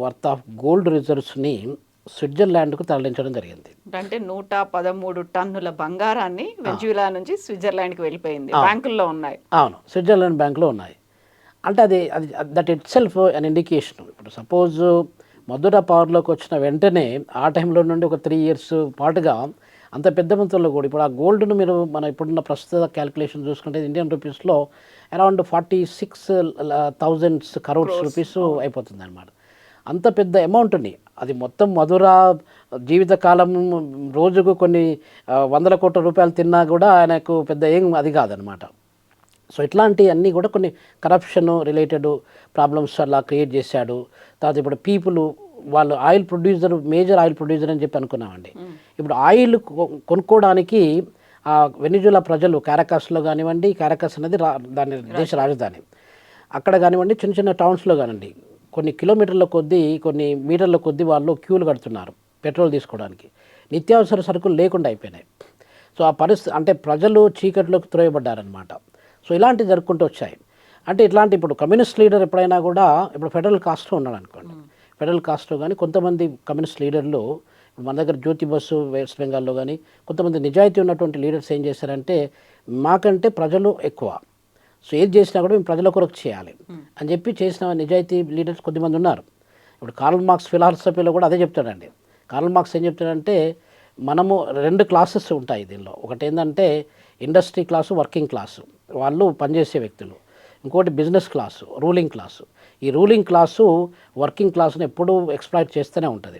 వర్త్ ఆఫ్ గోల్డ్ రిజర్వ్స్ని స్విట్జర్లాండ్కు తరలించడం జరిగింది. అంటే 113 టన్నుల బంగారాన్ని వెనిజులా నుంచి స్విట్జర్లాండ్కి వెళ్ళిపోయింది. బ్యాంకుల్లో ఉన్నాయి. అవును, స్విట్జర్లాండ్ బ్యాంకులో ఉన్నాయి. అంటే అది అది that it self an indication. ఇప్పుడు సపోజ్ మధుర పవర్లోకి వచ్చిన వెంటనే ఆ టైంలో నుండి ఒక 3 years పాటుగా అంత పెద్ద మొత్తంలో కూడా ఇప్పుడు ఆ గోల్డ్ను మీరు మన ఇప్పుడున్న ప్రస్తుత క్యాలిక్యులేషన్ చూసుకుంటే ఇండియన్ రూపీస్లో అరౌండ్ 46,000 crores రూపీస్ అయిపోతుంది అనమాట. అంత పెద్ద అమౌంట్ని అది మొత్తం మధుర జీవితకాలం రోజుకు కొన్ని 100 కోట్ల రూపాయలు తిన్నా కూడా ఆయనకు పెద్ద ఏం అది కాదనమాట. సో ఇట్లాంటివన్నీ కూడా కొన్ని కరప్షన్ రిలేటెడ్ ప్రాబ్లమ్స్ అలా క్రియేట్ చేశాడు. తర్వాత ఇప్పుడు పీపుల్ వాళ్ళు oil producer, major oil producer అని చెప్పి అనుకున్నామండి. ఇప్పుడు ఆయిల్ కొనుక్కోవడానికి వెనిజులా ప్రజలు కారకాస్లో కానివ్వండి, కారకాస్ అనేది దాని దేశ రాజధాని, అక్కడ కానివ్వండి చిన్న చిన్న టౌన్స్లో కానివ్వండి కొన్ని కిలోమీటర్ల కొద్దీ కొన్ని మీటర్ల కొద్దీ వాళ్ళు క్యూలు కడుతున్నారు పెట్రోల్ తీసుకోవడానికి. నిత్యావసర సరుకులు లేకుండా అయిపోయినాయి. సో ఆ పరిస్థితి అంటే ప్రజలు చీకట్లోకి త్రోయబడ్డారనమాట. సో ఇలాంటివి జరుపుకుంటూ వచ్చాయి. అంటే ఇట్లాంటి ఇప్పుడు కమ్యూనిస్ట్ లీడర్ ఎప్పుడైనా కూడా ఇప్పుడు ఫెడరల్ కాస్ట్లో ఉన్నాడు అనుకోండి, ఫెడరల్ కాస్ట్లో కానీ కొంతమంది కమ్యూనిస్ట్ లీడర్లు మన దగ్గర జ్యోతి బసు వెస్ట్ బెంగాల్లో కానీ కొంతమంది నిజాయితీ ఉన్నటువంటి లీడర్స్ ఏం చేశారంటే మాకంటే ప్రజలు ఎక్కువ, సో ఏది చేసినా కూడా మేము ప్రజల కొరకు చేయాలి అని చెప్పి చేసిన నిజాయితీ లీడర్స్ కొద్దిమంది ఉన్నారు. ఇప్పుడు కార్ల్ మార్క్స్ ఫిలాసఫీలో కూడా అదే చెప్తాడండి. కార్ల్ మార్క్స్ ఏం చెప్తాడంటే మనము 2 క్లాసెస్ ఉంటాయి దీనిలో. ఒకటి ఏంటంటే ఇండస్ట్రీ క్లాసు, వర్కింగ్ క్లాసు, వాళ్ళు పనిచేసే వ్యక్తులు. ఇంకోటి బిజినెస్ క్లాసు, రూలింగ్ క్లాసు. ఈ రూలింగ్ క్లాసు వర్కింగ్ క్లాసును ఎప్పుడూ ఎక్స్ప్లాయిట్ చేస్తూనే ఉంటుంది.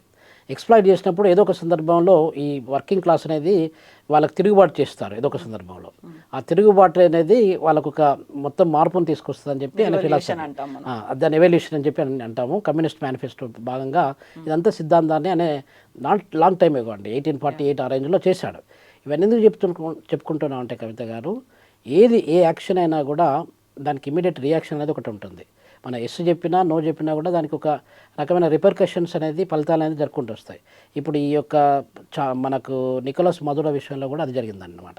ఎక్స్ప్లాయిట్ చేసినప్పుడు ఏదో ఒక సందర్భంలో ఈ వర్కింగ్ క్లాస్ అనేది వాళ్ళకి తిరుగుబాటు చేస్తారు. ఏదో ఒక సందర్భంలో ఆ తిరుగుబాటు అనేది వాళ్ళకు ఒక మొత్తం మార్పును తీసుకొస్తుందని చెప్పి ఆయన ఫిలాసఫీ, దాని ఎవల్యూషన్ అని చెప్పి అంటాము. కమ్యూనిస్ట్ మేనిఫెస్టో భాగంగా ఇదంతా సిద్ధాంతాన్ని అనే లాంగ్ టైం ఎగో అండి 1848 ఆ రేంజ్లో చేశాడు. ఇవన్నీ ఎందుకు చెప్పుకుంటున్నాం అంటే కవిత గారు, ఏ యాక్షన్ అయినా కూడా దానికి ఇమీడియట్ రియాక్షన్ అనేది ఒకటి ఉంటుంది. మన ఎస్ చెప్పినా నో చెప్పినా కూడా దానికి ఒక రకమైన రిపర్కషన్స్ అనేది ఫలితాలు అనేది జరుపుకుంటూ వస్తాయి. ఇప్పుడు ఈ యొక్క మనకు నికోలస్ మధుర విషయంలో కూడా అది జరిగిందన్నమాట.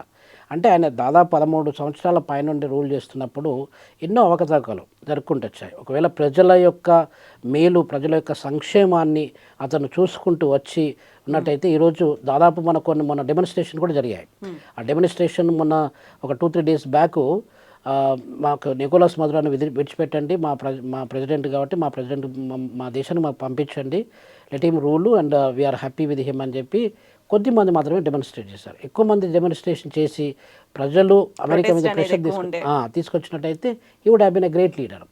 అంటే ఆయన దాదాపు 13 సంవత్సరాల పైనుండి రూల్ చేస్తున్నప్పుడు ఎన్నో అవకతవకలు జరుపుకుంటూ వచ్చాయి. ఒకవేళ ప్రజల యొక్క మేలు, ప్రజల యొక్క సంక్షేమాన్ని అతను చూసుకుంటూ వచ్చి ఉన్నట్టయితే ఈరోజు దాదాపు మొన్న డెమాన్స్ట్రేషన్ కూడా జరిగాయి. ఆ డెమాన్స్ట్రేషన్ మొన్న ఒక 2-3 days బ్యాక్ మాకు నికోలస్ మధురాను విడిచిపెట్టండి, మా ప్రెసిడెంట్ కాబట్టి మా దేశాన్ని మాకు పంపించండి, let him rule and we are happy with him అని చెప్పి కొద్దిమంది మాత్రమే డెమాన్స్ట్రేట్ చేశారు. ఎక్కువ మంది డెమాన్స్ట్రేషన్ చేసి ప్రజలు అమెరికా మీద ప్రెషర్ తీసుకొచ్చినట్టయితే he would have been a great leader.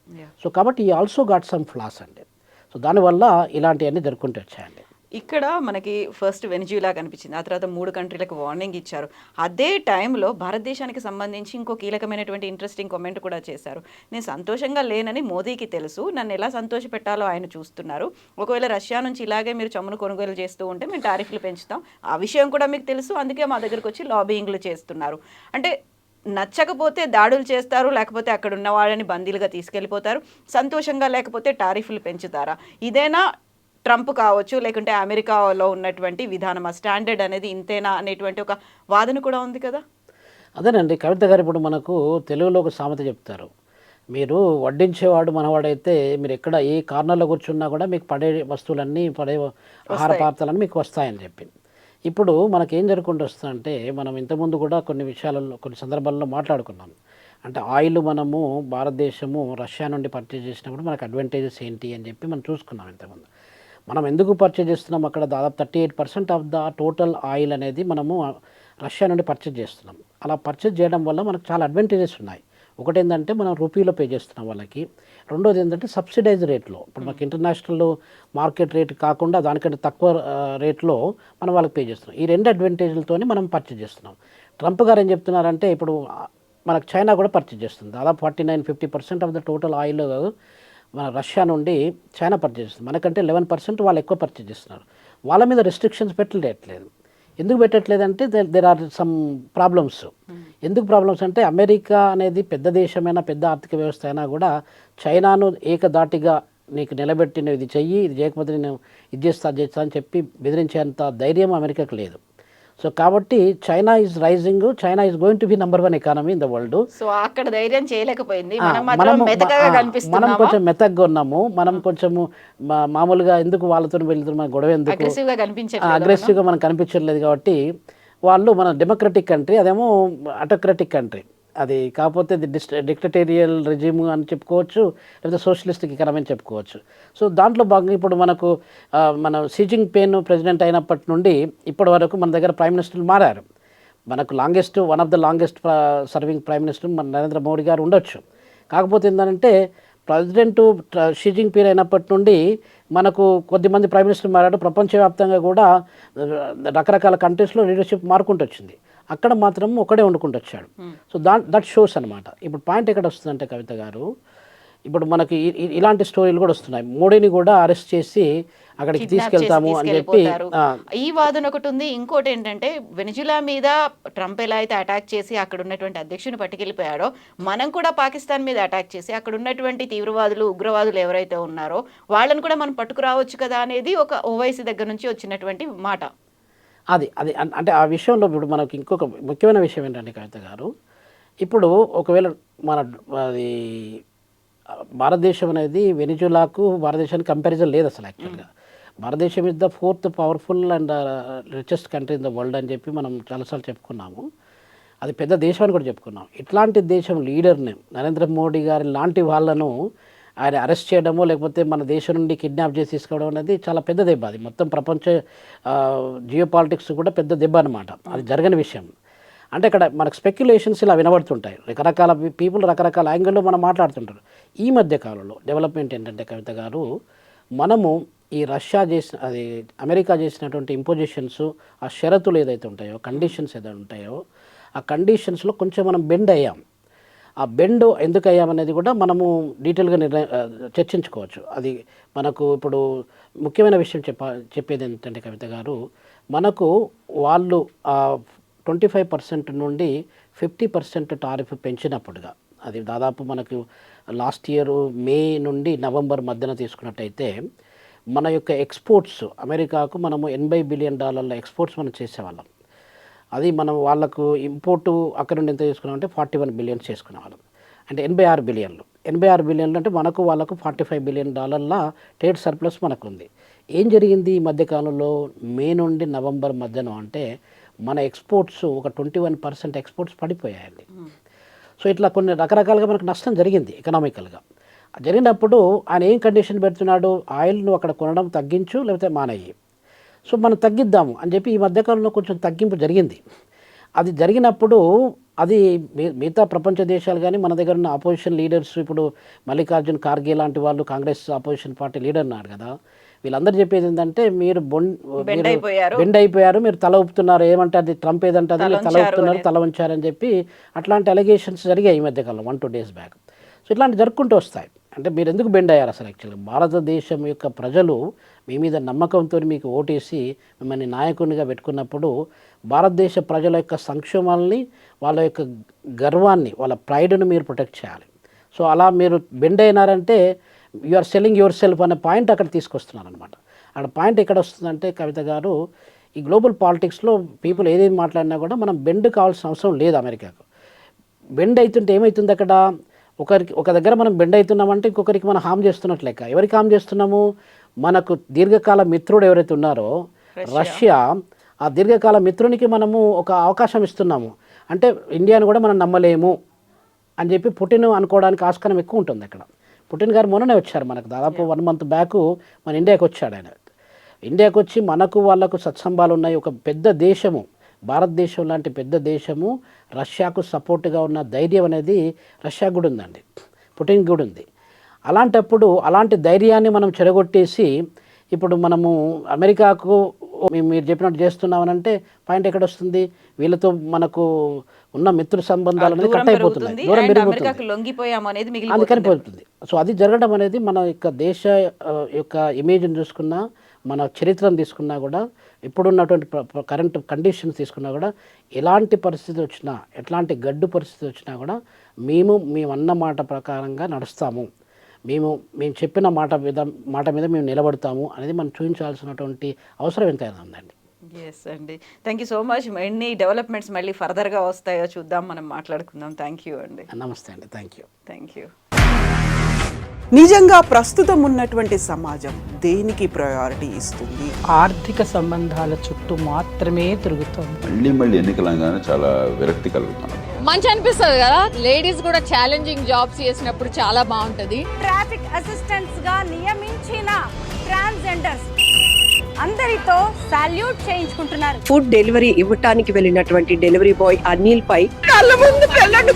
So కాబట్టి ఈ ఆల్సో గాట్ సమ్ ఫ్లాస్ అండి. సో దానివల్ల ఇలాంటివన్నీ జరుపుకుంటూ వచ్చాయండి. ఇక్కడ మనకి ఫస్ట్ వెనిజులా కనిపించింది, ఆ తర్వాత 3 కంట్రీలకు వార్నింగ్ ఇచ్చారు. అదే టైంలో భారతదేశానికి సంబంధించి ఇంకో కీలకమైనటువంటి ఇంట్రెస్టింగ్ కామెంట్ కూడా చేశారు. నేను సంతోషంగా లేనని మోదీకి తెలుసు, నన్ను ఎలా సంతోష పెట్టాలో ఆయన చూస్తున్నారు. ఒకవేళ రష్యా నుంచి ఇలాగే మీరు చమురు కొనుగోలు చేస్తూ ఉంటే మేము టారిఫ్లు పెంచుతాం, ఆ విషయం కూడా మీకు తెలుసు, అందుకే మా దగ్గరకు వచ్చి లాబింగ్లు చేస్తున్నారు. అంటే నచ్చకపోతే దాడులు చేస్తారు, లేకపోతే అక్కడ ఉన్న వాళ్ళని బందీలుగా తీసుకెళ్ళిపోతారు, సంతోషంగా లేకపోతే టారిఫ్లు పెంచుతారా? ఇదేనా ట్రంప్ కావచ్చు, లేకుంటే అమెరికాలో ఉన్నటువంటి విధానం, ఆ స్టాండర్డ్ అనేది ఇంతేనా అనేటువంటి ఒక వాదన కూడా ఉంది కదా. అదేనండి కవిత గారు, ఇప్పుడు మనకు తెలుగులో ఒక సామెత చెప్తారు, మీరు వడ్డించేవాడు మనవాడైతే మీరు ఎక్కడ ఏ కార్నర్లో కూర్చున్నా కూడా మీకు పడే వస్తువులన్నీ పడే ఆహార పదార్థాలన్నీ మీకు వస్తాయని చెప్పి. ఇప్పుడు మనకేం జరుగుకుంటూ వస్తుందంటే మనం ఇంతకుముందు కూడా కొన్ని విషయాలలో కొన్ని సందర్భాల్లో మాట్లాడుకున్నాం. అంటే ఆయిల్ మనము భారతదేశము రష్యా నుండి పర్చేజ్ చేసినప్పుడు మనకు అడ్వాంటేజెస్ ఏంటి అని చెప్పి మనం చూసుకున్నాం ఇంతకుముందు. మనం ఎందుకు పర్చేజ్ చేస్తున్నాం, అక్కడ దాదాపు 38% ఆఫ్ ద టోటల్ ఆయిల్ అనేది మనము రష్యా నుండి పర్చేజ్ చేస్తున్నాం. అలా పర్చేజ్ చేయడం వల్ల మనకు చాలా అడ్వాంటేజెస్ ఉన్నాయి. ఒకటి ఏంటంటే మనం రూపీలో పే చేస్తున్నాం వాళ్ళకి, రెండోది ఏంటంటే సబ్సిడైజ్ రేట్లో, ఇప్పుడు మనకి ఇంటర్నేషనల్ మార్కెట్ రేట్ కాకుండా దానికంటే తక్కువ రేట్లో మనం వాళ్ళకి పే చేస్తున్నాం. ఈ 2 అడ్వాంటేజ్లతోనే మనం పర్చేజ్ చేస్తున్నాం. ట్రంప్ గారు ఏం చెప్తున్నారంటే ఇప్పుడు మనకు చైనా కూడా పర్చేజ్ చేస్తుంది, దాదాపు 49-50% ఆఫ్ ద టోటల్ ఆయిల్ మన రష్యా నుండి చైనా పర్చేజ్ చేస్తుంది. మనకంటే 11% వాళ్ళు ఎక్కువ పర్చేజ్ చేస్తున్నారు. వాళ్ళ మీద రెస్ట్రిక్షన్స్ పెట్టట్లేదు. ఎందుకు పెట్టట్లేదంటే దేర్ ఆర్ సమ్ ప్రాబ్లమ్స్. ఎందుకు ప్రాబ్లమ్స్ అంటే అమెరికా అనేది పెద్ద దేశమైనా పెద్ద ఆర్థిక వ్యవస్థ అయినా కూడా చైనాను ఏకదాటిగా నీకు నిలబెట్టి నువ్వు ఇది చెయ్యి, ఇది చేయకపోతే నేను ఇది చేస్తా అని చెప్పి బెదిరించేంత ధైర్యం అమెరికాకు లేదు. సో కాబట్టి China is rising, China is going to be number 1 economy in the world. So అక్కడ ధైర్యం చేయలేకపోయింది, మనం మనం మాత్రం మెతకగా మనం కనిపిస్తున్నామా, కొంచెం మెత్తగా ఉన్నాము, మనం కొంచెము మామూలుగా ఎందుకు వాళ్ళతో వెళ్తున్న మన గొడవ ఎందుకు, అగ్రెసివ్ గా కనిపించట్లేదు. అగ్రెసివ్గా మనం కనిపించట్లేదు. కాబట్టి వాళ్ళు మన డెమోక్రటిక్ కంట్రీ, అదేమో ఆటోక్రటిక్ కంట్రీ. అది కాకపోతే డిక్టటేరియల్ రెజిమ్ అని చెప్పుకోవచ్చు, లేకపోతే సోషలిస్టిక్ ఎకనమీ అని చెప్పుకోవచ్చు. సో దాంట్లో భాగంగా ఇప్పుడు మనకు మన షీ జిన్పింగ్ ప్రెసిడెంట్ అయినప్పటి నుండి ఇప్పటి వరకు మన దగ్గర ప్రైమ్ మినిస్టర్లు మారారు. మనకు one of the longest serving prime minister మన నరేంద్ర మోడీ గారు ఉండొచ్చు. కాకపోతే ఏంటంటే ప్రెసిడెంట్ షీ జిన్పింగ్ అయినప్పటి నుండి మనకు కొద్దిమంది ప్రైమ్ మినిస్టర్ మారాడు. ప్రపంచవ్యాప్తంగా కూడా రకరకాల కంట్రీస్లో లీడర్షిప్ మారుకుంటూ వచ్చింది. అక్కడ మాత్రం ఒకడే వండుకుంటూ వచ్చాడు. సో దట్ షోస్ అనమాట. ఇప్పుడు పాయింట్ ఎక్కడ వస్తుందంటే కవిత గారు, ఇప్పుడు మనకి ఇలాంటి స్టోరీలు కూడా వస్తున్నాయి. మోడీని కూడా అరెస్ట్ చేసి అక్కడికి తీసుకెళ్తాము అని చెప్పి ఈ వాదన ఒకటి ఉంది. ఇంకోటి ఏంటంటే వెనిజులా మీద ట్రంప్ ఎలా అయితే అటాక్ చేసి అక్కడ ఉన్నటువంటి అధ్యక్షుని పట్టుకెళ్ళిపోయాడో, మనం కూడా పాకిస్తాన్ మీద అటాక్ చేసి అక్కడ ఉన్నటువంటి తీవ్రవాదులు, ఉగ్రవాదులు ఎవరైతే ఉన్నారో వాళ్ళని కూడా మనం పట్టుకురావచ్చు కదా అనేది ఒక ఓవైసీ దగ్గర నుంచి వచ్చినటువంటి మాట. అది అది అంటే ఆ విషయంలో ఇప్పుడు మనకి ఇంకొక ముఖ్యమైన విషయం ఏంటంటే కవిత గారు, ఇప్పుడు ఒకవేళ మన అది భారతదేశం అనేది వెనిజులాకు భారతదేశానికి కంపారిజన్ లేదు అసలు. యాక్చువల్గా భారతదేశం is the 4th powerful and richest country in the world అని చెప్పి మనం చాలాసార్లు చెప్పుకున్నాము. అది పెద్ద దేశం అని కూడా చెప్పుకున్నాం. ఇట్లాంటి దేశం లీడర్ని నరేంద్ర మోడీ గారి లాంటి వాళ్ళను ఆయన అరెస్ట్ చేయడమో లేకపోతే మన దేశం నుండి కిడ్నాప్ చేసి తీసుకోవడం అనేది చాలా పెద్ద దెబ్బ. అది మొత్తం ప్రపంచ జియో పాలిటిక్స్ కూడా పెద్ద దెబ్బ అనమాట. అది జరగని విషయం. అంటే ఇక్కడ మనకు స్పెక్యులేషన్స్ ఇలా వినబడుతుంటాయి, రకరకాల పీపుల్ రకరకాల యాంగిల్లో మనం మాట్లాడుతుంటారు. ఈ మధ్య కాలంలో డెవలప్మెంట్ ఏంటంటే కవిత గారు, మనము ఈ అమెరికా చేసినటువంటి ఇంపోజిషన్స్, ఆ షరతులు ఏదైతే ఉంటాయో, కండిషన్స్ ఏదైతే ఉంటాయో, ఆ కండిషన్స్లో కొంచెం మనం బెండ్ అయ్యాం. ఆ బెండ్ ఎందుకు అయ్యామనేది కూడా మనము డీటెయిల్గా చర్చించుకోవచ్చు. అది మనకు ఇప్పుడు ముఖ్యమైన విషయం చెప్పేది ఏంటంటే కవిత గారు, మనకు వాళ్ళు 25% నుండి 50% టారిఫ్ పెంచినప్పుడుగా, అది దాదాపు మనకు లాస్ట్ ఇయర్ మే నుండి నవంబర్ మధ్యన తీసుకున్నట్టయితే మన యొక్క ఎక్స్పోర్ట్స్ అమెరికాకు మనము $80 బిలియన్ ఎక్స్పోర్ట్స్ మనం చేసేవాళ్ళం. అది మనం వాళ్ళకు ఇంపోర్టు అక్కడ నుండి ఎంత చేసుకున్నామంటే 41 బిలియన్స్ చేసుకునేవాళ్ళం. అంటే 86 బిలియన్లు అంటే మనకు వాళ్ళకు $45 బిలియన్ ట్రేడ్ సర్ప్లస్ మనకు ఉంది. ఏం జరిగింది ఈ మధ్యకాలంలో మే నుండి నవంబర్ మధ్యన అంటే మన ఎక్స్పోర్ట్స్ ఒక 21% ఎక్స్పోర్ట్స్ పడిపోయాయండి. సో ఇట్లా కొన్ని రకరకాలుగా మనకు నష్టం జరిగింది ఎకనామికల్గా. జరిగినప్పుడు ఆయన ఏం కండిషన్ పెడుతున్నాడు, ఆయిల్ను అక్కడ కొనడం తగ్గించు లేకపోతే మానేయి. సో మనం తగ్గిద్దాము అని చెప్పి ఈ మధ్యకాలంలో కొంచెం తగ్గింపు జరిగింది. అది జరిగినప్పుడు అది మిగతా ప్రపంచ దేశాలు కానీ మన దగ్గర ఉన్న అపోజిషన్ లీడర్స్, ఇప్పుడు మల్లికార్జున్ ఖార్గే లాంటి వాళ్ళు కాంగ్రెస్ అపోజిషన్ పార్టీ లీడర్ ఉన్నారు కదా, వీళ్ళందరూ చెప్పేది ఏంటంటే మీరు బెండ్ అయిపోయారు, మీరు తల ఊపుతున్నారు, ఏమంటే అది ట్రంప్ ఏదంటే అది మీరు తల ఊపుతున్నారు, తల ఉంచారని చెప్పి అట్లాంటి అలిగేషన్స్ జరిగాయి ఈ మధ్యకాలం 1-2 days బ్యాక్. సో ఇట్లాంటి జరుపుకుంటూ వస్తాయి. అంటే మీరు ఎందుకు బెండ్ అయ్యారు అసలు? యాక్చువల్గా భారతదేశం యొక్క ప్రజలు మీ మీద నమ్మకంతో మీకు ఓటేసి మిమ్మల్ని నాయకునిగా పెట్టుకున్నప్పుడు భారతదేశ ప్రజల యొక్క సంక్షేమాలని, వాళ్ళ యొక్క గర్వాన్ని, వాళ్ళ ప్రైడ్ను మీరు ప్రొటెక్ట్ చేయాలి. సో అలా మీరు బెండ్ అయినారంటే you are selling yourself అనే పాయింట్ అక్కడ తీసుకొస్తున్నారు అనమాట. అక్కడ పాయింట్ ఎక్కడ వస్తుందంటే కవిత గారు, ఈ గ్లోబల్ పాలిటిక్స్లో పీపుల్ ఏదేమి మాట్లాడినా కూడా మనం బెండ్ కావాల్సిన అవసరం లేదు. అమెరికాకు బెండ్ అవుతుంటే ఏమవుతుంది, అక్కడ ఒక దగ్గర మనం బెండ్ అవుతున్నామంటే ఇంకొకరికి మనం హామ్ చేస్తున్నట్లు లెక్క. ఎవరికి హామ్ చేస్తున్నాము? మనకు దీర్ఘకాల మిత్రుడు ఎవరైతే ఉన్నారో రష్యా, ఆ దీర్ఘకాల మిత్రునికి మనము ఒక అవకాశం ఇస్తున్నాము. అంటే ఇండియాను కూడా మనం నమ్మలేము అని చెప్పి పుటిన్ అనుకోవడానికి ఆస్కారం ఎక్కువ ఉంటుంది అక్కడ. పుటిన్ గారు మొన్ననే వచ్చారు, మనకు దాదాపు 1 month బ్యాక్ మన ఇండియాకి వచ్చాడు. ఆయన ఇండియాకి వచ్చి మనకు వాళ్ళకు సత్సంబాలు ఉన్నాయి. ఒక పెద్ద దేశము, భారతదేశం లాంటి పెద్ద దేశము రష్యాకు సపోర్ట్గా ఉన్న ధైర్యం అనేది రష్యా కూడా ఉందండి, పుటిన్ కూడా ఉంది. అలాంటప్పుడు అలాంటి ధైర్యాన్ని మనం చెడగొట్టేసి ఇప్పుడు మనము అమెరికాకు మీరు చెప్పినట్టు చేస్తున్నామనంటే పాయింట్ ఎక్కడ వస్తుంది? వీళ్ళతో మనకు ఉన్న మిత్ర సంబంధాలు అనేది కట్ అయిపోతున్నాయి, దూరం పెరిగిపోతుంది, అది కనిపోతుంది. సో అది జరగడం అనేది మన యొక్క దేశ యొక్క ఇమేజ్ని చూసుకున్నా, మన చరిత్రను తీసుకున్నా కూడా, ఇప్పుడున్నటువంటి కరెంట్ కండిషన్స్ తీసుకున్నా కూడా, ఎలాంటి పరిస్థితి వచ్చినా, ఎట్లాంటి గడ్డు పరిస్థితి వచ్చినా కూడా మేము అన్న మాట ప్రకారంగా నడుస్తాము, మేము చెప్పిన మాట మీద మేము నిలబడతాము అనేది మనం చూపించాల్సినటువంటి అవసరం ఎంతైనా ఉందండి. ఎస్ అండి, థ్యాంక్ యూ సో మచ్. ఎన్ని డెవలప్మెంట్స్ మళ్ళీ ఫర్దర్గా వస్తాయో చూద్దాం, మనం మాట్లాడుకుందాం. థ్యాంక్ యూ అండి. నమస్తే అండి, థ్యాంక్ యూ. Thank you. నిజంగా ప్రస్తుతం ఉన్నటువంటి సమాజం దేనికి ప్రయారిటీ ఇస్తుంది? ఆర్థిక సంబంధాల చుట్టూ మాత్రమే తిరుగుతోంది. మళ్ళీ ఎన్నికలంగానే చాలా విరక్తి కలుగుతున్నాం. మంచి అనిపిస్తుంది కదా, లేడీస్ కూడా ఛాలెంజింగ్ జాబ్స్ చేసినప్పుడు చాలా బాగుంటది. ట్రాఫిక్ అసిస్టెంట్స్ గా నియమించిన ట్రాన్స్జెండర్స్ అందరితో సాల్యూట్ చేయించుకుంటున్నారు. ఫుడ్ డెలివరీ ఇవ్వటానికి వెళ్ళినటువంటి డెలివరీ బాయ్ అనిల్ పై కళ్ళ ముందు పెళ్ళండి